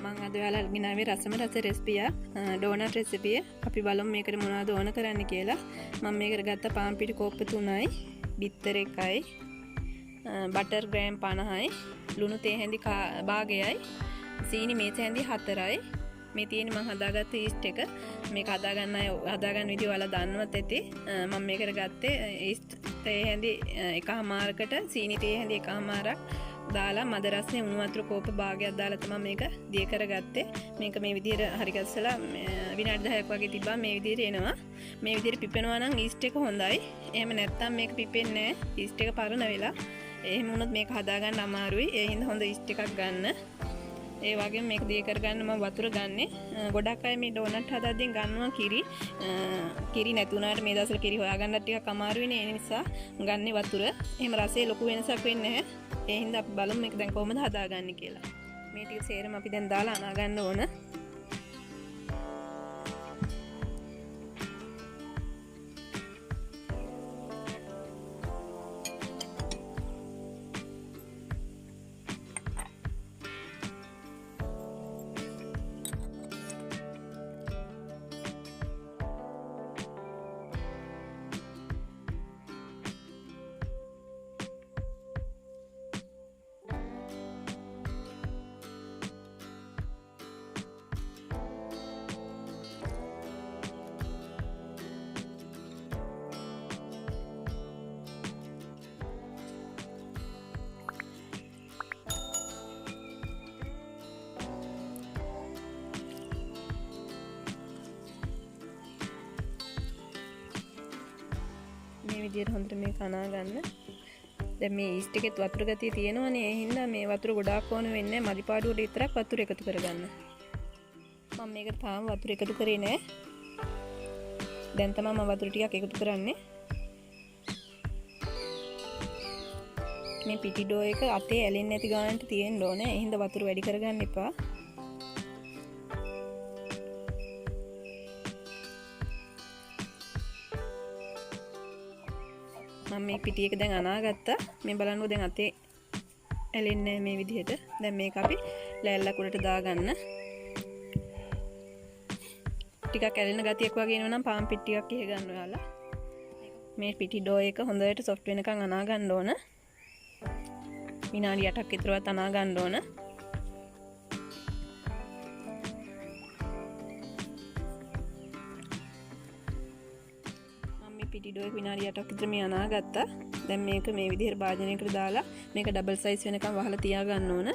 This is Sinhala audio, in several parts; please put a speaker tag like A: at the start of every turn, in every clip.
A: මම අද ඔයාලා ගෙනාවේ රසම රස රෙසිපිය ඩෝනට් රෙසිපිය. අපි බලමු මේකට මොනවද ඕන කරන්න කියලා. මම මේකට ගත්ත පාන් පිටි කෝප්ප 3යි, බිත්තර 1යි, බටර් ග්‍රෑම් 50යි, ලුණු තේ හැඳි භාගයයි, සීනි මේස හැඳි 4යි. මේ තියෙන්නේ මම හදාගත්ත ඊස්ට් එක. මේක හදාගන්න විදිය ඔයාලා දන්නවත් ඇති. මම මේකට ගත්තේ ඊස්ට් තේ හැඳි එකමාරකට, සීනි තේ හැඳි එකමාරක් දාලා මද රසනේ උණු වතුර කෝප්ප භාගයක් දාලා තමයි මේක දිය කරගත්තේ. මේක මේ විදිහට හරි ගස්සලා විනාඩි 10ක් වගේ තිබ්බා මේ විදිහට එනවා. මේ විදිහට පිපෙනවා නම් ඊස්ට් එක හොඳයි. එහෙම නැත්නම් මේක පිපෙන්නේ නැහැ. ඊස්ට් එක පරණ වෙලා. එහෙම වුණොත් මේක හදාගන්න අමාරුයි. ඒ හින්දා හොඳ ඊස්ට් එකක් ගන්න. ඒ වගේම මේක දිය කරගන්න මම වතුර ගන්නෙ. ගොඩක් අය මේ ඩෝනට් හදද්දී ගන්නවා කිරි. කිරි නැතුණාට මේ දවස්වල කිරි හොයාගන්නත් ටිකක් අමාරුයිනේ. ඒ නිසා ගන්නේ වතුර. එහෙම රසයේ ලොකු වෙනසක් වෙන්නේ නැහැ. ඒ හින්දා අපි බලමු මේක දැන් කොහොමද හදාගන්නේ කියලා. මේ ටික සේරම අපි දැන් දාලා අනා ගන්න ඕන. මේ විදිහට හොඳට මේක අනා ගන්න. දැන් මේ ඊස්ට් එකෙත් වතුර ගතිය තියෙනවනේ. ඒ හින්දා මේ වතුර ගොඩාක් ඕන වෙන්නේ නැහැ. මදි පාඩුවට විතරක් වතුර එකතු කරගන්න. මම මේකට තාම වතුර එකතු කරේ නැහැ. දැන් තමයි මම වතුර ටිකක් එකතු කරන්නේ. මේ පිටි ඩෝ එක අතේ ඇලෙන්නේ නැති ගානට තියෙන්න ඕනේ. ඒ හින්දා වතුර වැඩි කරගන්න එපා. මම මේ පිටි එක දැන් අනාගත්තා. මේ බලන්නකෝ දැන් අතේ ඇලෙන්නේ මේ විදිහට. දැන් මේක අපි ලෑල්ලක් උඩට දාගන්න. ටිකක් ඇලෙන ගතියක් වගේ එනවා නම් පාන් පිටි ටිකක් ඉහ ගන්න ඔයාලා. මේ පිටි ඩෝ එක හොඳට සොෆ්ට් වෙනකන් අනා ගන්න ඕන. විනාඩි 8ක් විතරවත් අනා ගන්න ඕන. පිටි ඩෝ එක විනාඩි 8ක් විතර මේ අනාගත්තා. දැන් මේක මේ විදිහට භාජනයකට දාලා මේක ඩබල් සයිස් වෙනකම් වහලා තියා ගන්න ඕන.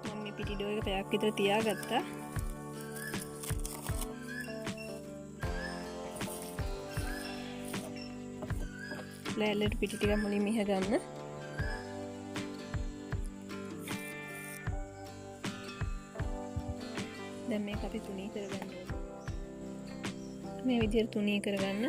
A: මම මේ පිටි ඩෝ එක පැයක් විතර තියාගත්තා. ලෑල්ලට පිටි ටිකක් මුලින් මිහ ගන්න. දැන් මේක අපි තුනී කරගන්න ඕනේ. මේ විදිහට තුනී කරගන්න.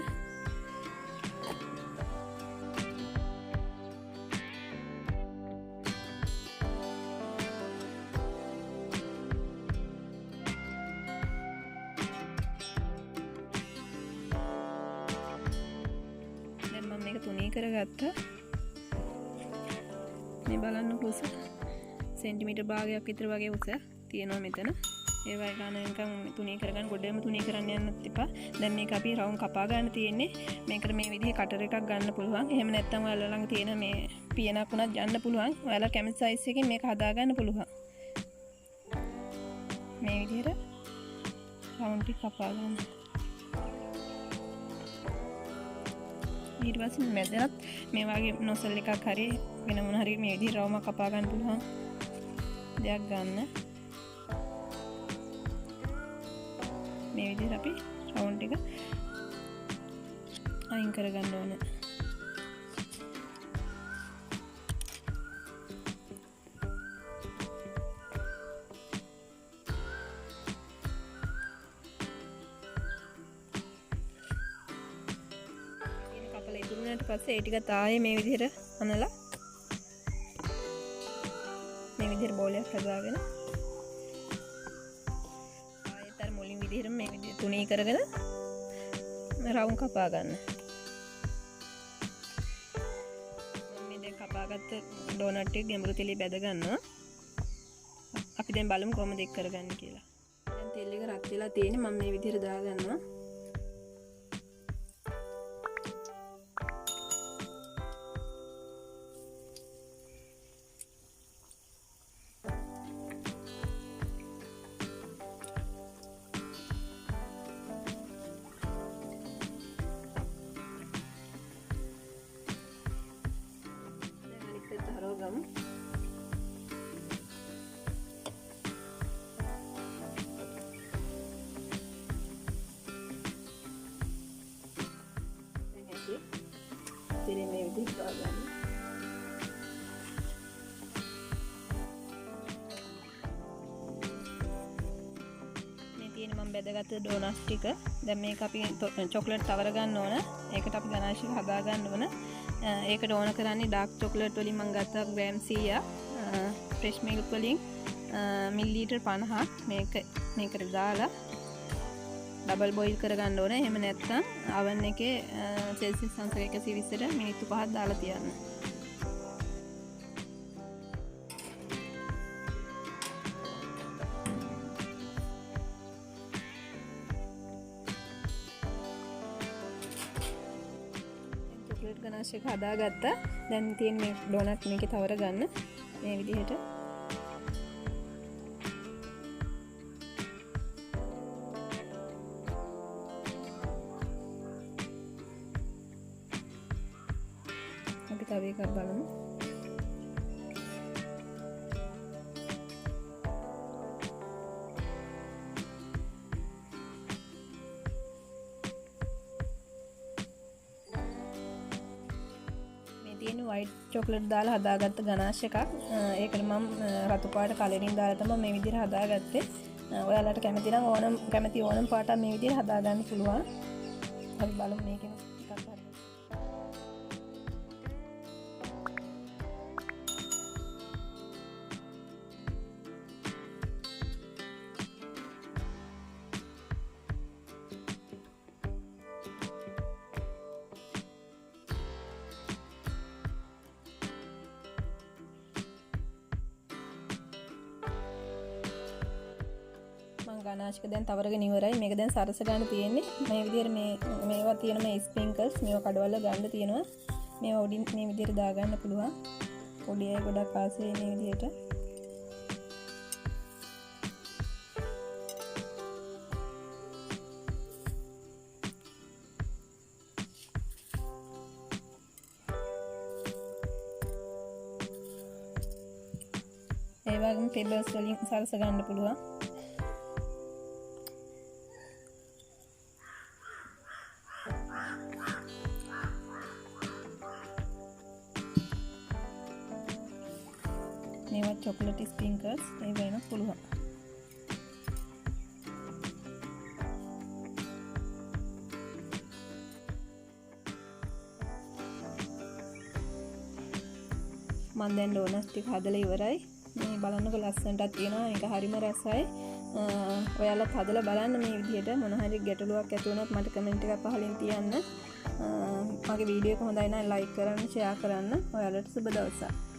A: මේක තුනී කරගත්තා. මේ බලන්න උස සෙන්ටිමීටර් භාගයක් විතර වගේ උස තියෙනවා මෙතන. ඒ වගේ ගන්න නිකන් තුනී කරගන්න, ගොඩේම තුනී කරන්න යන්නත් එපා. දැන් මේක අපි රවුම් කපා ගන්න තියෙන්නේ. මේකට මේ විදිහේ කටර් එකක් ගන්න පුළුවන්. එහෙම නැත්නම් ඔයාලා ළඟ තියෙන මේ පියනක් උනත් ගන්න පුළුවන්. ඔයාලා කැමති සයිස් එකකින් මේක හදා ගන්න පුළුවන්. මේ විදිහට රවුම් ටික කපා ගන්න. ඊට පස්සේ මැදට මේ වගේ නොසල් එකක් හරි වෙන මොන හරි මේ විදිහට රවුමක් කපා ගන්න පුළුවන් දෙයක් ගන්න. මේ විදිහට අපි රවුම් ටික අයින් කරගන්න ඕනේ. කපලා ඉදුණාට පස්සේ ඒ ටික තායේ මේ විදිහට අනලා විදිහට බෝලයක් හදාගෙන ආයෙත් අර මුලින් විදිහට මේ විදිහට තුනී කරගෙන රවුම් කපා ගන්න. මම මේ දැන් කපාගත්ත ඩෝනට් එක ගැඹුරු තෙලේ බැද ගන්නවා. අපි දැන් බලමු කොහොමද ඒක කරගන්නේ කියලා. දැන් තෙල් එක රත් වෙලා තියෙන්නේ. මම මේ විදිහට දා ගන්නවා. ගමු. තෙලේ මේ විදිහට දාගන්න. මේ තියෙන මම බෙදගත්ත ඩෝනට්ස් ටික. දැන් මේක අපි චොක්ලට් තවර ගන්න ඕන. ඒකට අපි ගනාශික හදා ගන්න ඕන. ඒකට ඕන කරන්නේ ඩාර්ක් චොක්ලට් වලින් මම ගත්තා ග්‍රෑම් 100ක්. ෆ්‍රෙෂ් මිල්ක් වලින් මිලිලීටර් 50ක් මේකට දාලා ඩබල් බොයිල් කරගන්න ඕනේ. එහෙම නැත්නම් oven එකේ සෙල්සියස් අංශක 120ට මිනිත්තු 5ක් දාලා තියන්න. චොක්ලට් ගනාශයක හදාගත්තා. දැන් තියෙන මේ ඩෝනට් මේකේ තවර ගන්න මේ විදිහට. අපි තව එකක් බලමු. මේ තියෙන white chocolate දාලා හදාගත්ත ගනාශ එකක්. ඒකට මම රතු පාට කලරින් දාලා තමයි මේ විදිහට හදාගත්තේ. ඔයාලට කැමති නම් ඕනම පාටක් මේ විදිහට හදාගන්න පුළුවන්. අපි බලමු මේකෙන් ටිකක් හරි. මම ගනාශික දැන් තවරගෙන ඉවරයි. මේක දැන් සරස ගන්න තියෙන්නේ. මේ විදිහට මේවා තියෙන මේ ස්ප්‍රින්කල්ස් මේවා කඩවල ගන්න තියෙනවා. මේවා උඩින් මේ විදිහට දා ගන්න පුළුවන්. පොඩි අය ගොඩක් ආසයි මේ විදිහට. ඒ වගේම පෙබල්ස් වලින් සරස ගන්න පුළුවන්. මේවා චොක්ලට් ස්ප්‍රින්කල්ස් ඒ වෙනත් පුළුවන්. මම දැන් ඩෝනට්ස් ටික හදලා ඉවරයි. මේ බලන්නකො ලස්සනටත් තියෙනවා. මේක හරිම රසයි. ඔයාලත් හදලා බලන්න මේ විදිහට. මොන හරි ගැටලුවක් ඇති වුණොත් මට කමෙන්ට් එකක් පහලින් තියන්න. මගේ වීඩියෝ එක හොඳයි නම් ලයික් කරන්න, ෂෙයා කරන්න. ඔයාලට සුබ දවසක්.